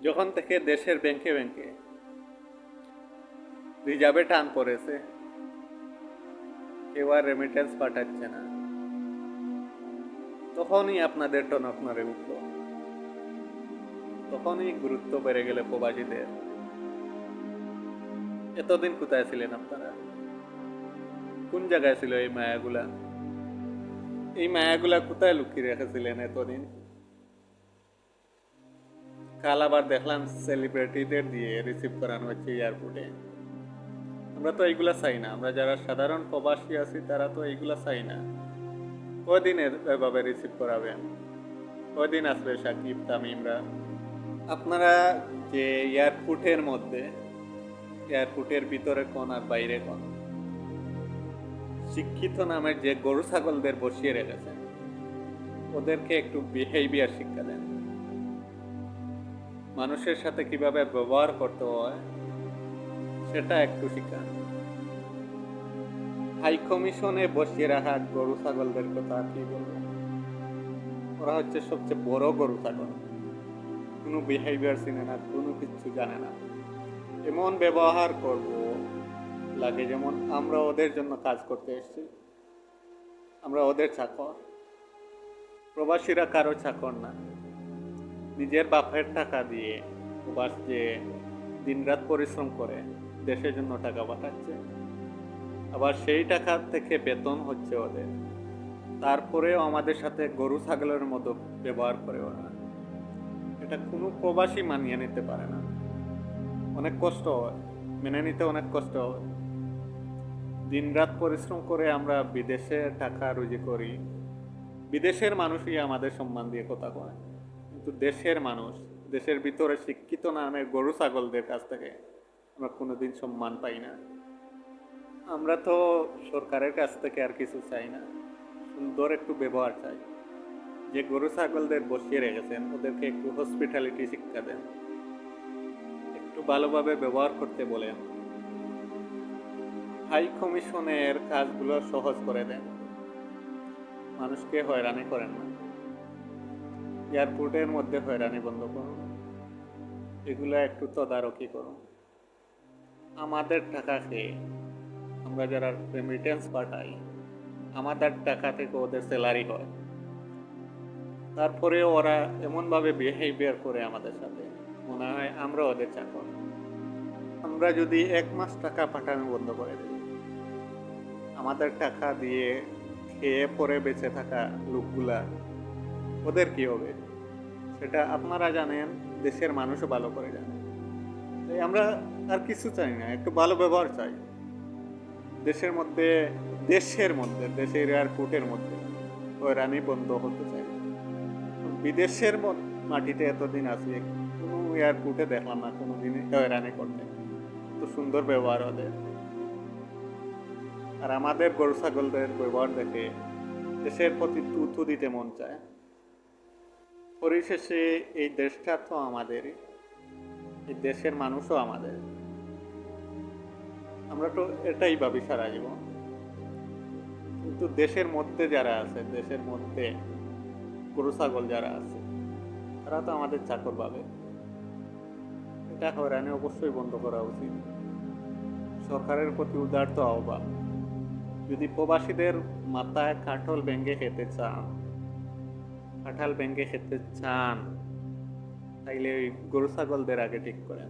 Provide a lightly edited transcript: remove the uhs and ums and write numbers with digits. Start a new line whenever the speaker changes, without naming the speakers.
যখন থেকে দেশের ব্যাংকে ব্যাংকে রিজার্ভে টান পড়েছে, কেউ আর রেমিটেন্স পাঠাচ্ছে না, তখনই আপনাদের টনক নড়ে উঠল। তখনই গুরুত্ব বেড়ে গেলে প্রবাসীদের। এতদিন কোথায় ছিলেন আপনারা? কোন জায়গায় ছিল এই মায়াগুলা? এই মায়াগুলা কোথায় লুকিয়ে রেখেছিলেন এতদিন? কাল আবার দেখলাম সেলিব্রিটিদের দিয়ে রিসিভ করানো হচ্ছে এয়ারপোর্টে। আমরা তো এইগুলা চাই না। আমরা যারা সাধারণ প্রবাসী আছি তারা তো এইগুলা চাই না। কদিন এভাবে রিসিভ করাবেন? কদিন আসবে সাকিব তামিমরা? আপনারা যে এয়ারপোর্টের ভিতরে কোন আর বাইরে কোন, শিক্ষিত নামের যে গরু ছাগলদের বসিয়ে রেখেছেন, ওদেরকে একটু বিহেভিয়ার শিক্ষা দেন। মানুষের সাথে কিভাবে ব্যবহার করতে হয় সেটা একটু শিখান। হাই কমিশনে বসিয়ে রাখা গরু ছাগলদের কথা কি বলবো? ওরা হচ্ছে সবচেয়ে বড় গরু ছাগল। কোনো বিহেভিয়ার চিনে না, কোনো কিছু জানে না। এমন ব্যবহার করব লাগে যেমন আমরা ওদের জন্য কাজ করতে এসেছি, আমরা ওদের চাকর। প্রবাসীরা কারো চাকর না। নিজের বাপের টাকা দিয়ে প্রবাস যে দিনরাত পরিশ্রম করে দেশের জন্য টাকা পাঠাচ্ছে, আবার সেই টাকা থেকে বেতন হচ্ছে ওদের, তারপরেও আমাদের সাথে গরু ছাগলের মতো ব্যবহার করে ওরা। এটা কোনো প্রবাসী মানিয়ে নিতে পারে না। অনেক কষ্ট হয়, মেনে নিতে অনেক কষ্ট হয়। দিনরাত পরিশ্রম করে আমরা বিদেশে টাকা রুজি করি, বিদেশের মানুষই আমাদের সম্মান দিয়ে কথা কয়, কিন্তু দেশের মানুষ, দেশের ভিতরে শিক্ষিত নামের গরু ছাগলদের কাছ থেকে আমরা কোনোদিন সম্মান পাই না। আমরা তো সরকারের কাছ থেকে আর কিছু চাই না, সুন্দর একটু ব্যবহার চাই। যে গরু ছাগলদের বসিয়ে রেখেছেন ওদেরকে একটু হসপিটালিটি শিক্ষা দেন, একটু ভালোভাবে ব্যবহার করতে বলেন। হাই কমিশনের কাজগুলো সহজ করে দেন, মানুষকে হয়রানি করেন না। এয়ারপোর্টের মধ্যে হয়রানি বন্ধ করুন, এগুলো একটু তদারকি করুন। আমাদের টাকা খেয়ে আমরা যারা রেমিটেন্স পাঠাই, আমাদের টাকা থেকে ওদের স্যালারি হয়, তারপরে ওরা এমনভাবে বিহেভিয়ার করে আমাদের সাথে, মনে হয় আমরা ওদের চাকর। আমরা যদি 1 মাস টাকা পাঠানো বন্ধ করে দিই, আমাদের টাকা দিয়ে খেয়ে পরে বেঁচে থাকা লোকগুলা, ওদের কি হবে সেটা আপনারা জানেন, দেশের মানুষও ভালো করে জানে। তাই আমরা আর কিছু চাই না, একটু ভালো ব্যবহার চাই। দেশের এয়ারপোর্টের মধ্যে হয়রানি বন্ধ হতে চাই। বিদেশের মাটিতে এতদিন আছি, কোনো এয়ারপোর্টে দেখলাম না কোনো দিন হয়রানি করতে। তো সুন্দর ব্যবহার ওদের। আর আমাদের গরু ছাগলদের ব্যবহার দেখে দেশের প্রতি তুতু দিতে মন চায়। পরিশেষে এই দেশটা তো আমাদেরই, এই দেশের মানুষও আমাদের। আমরা তো এটাই ভাবি সারা জীবন। কিন্তু দেশের মধ্যে যারা আছে, দেশের মধ্যে গরু ছাগল যারা আছে, তারা তো আমাদের চাকর ভাবে। এটা হয়রানি অবশ্যই বন্ধ করা উচিত। সরকারের প্রতি উদারত আহ্বান, যদি প্রবাসীদের মাথায় কাঁঠাল ভেঙে খেতে চান, তাইলে ওই গরু ছাগলদের আগে ঠিক করেন।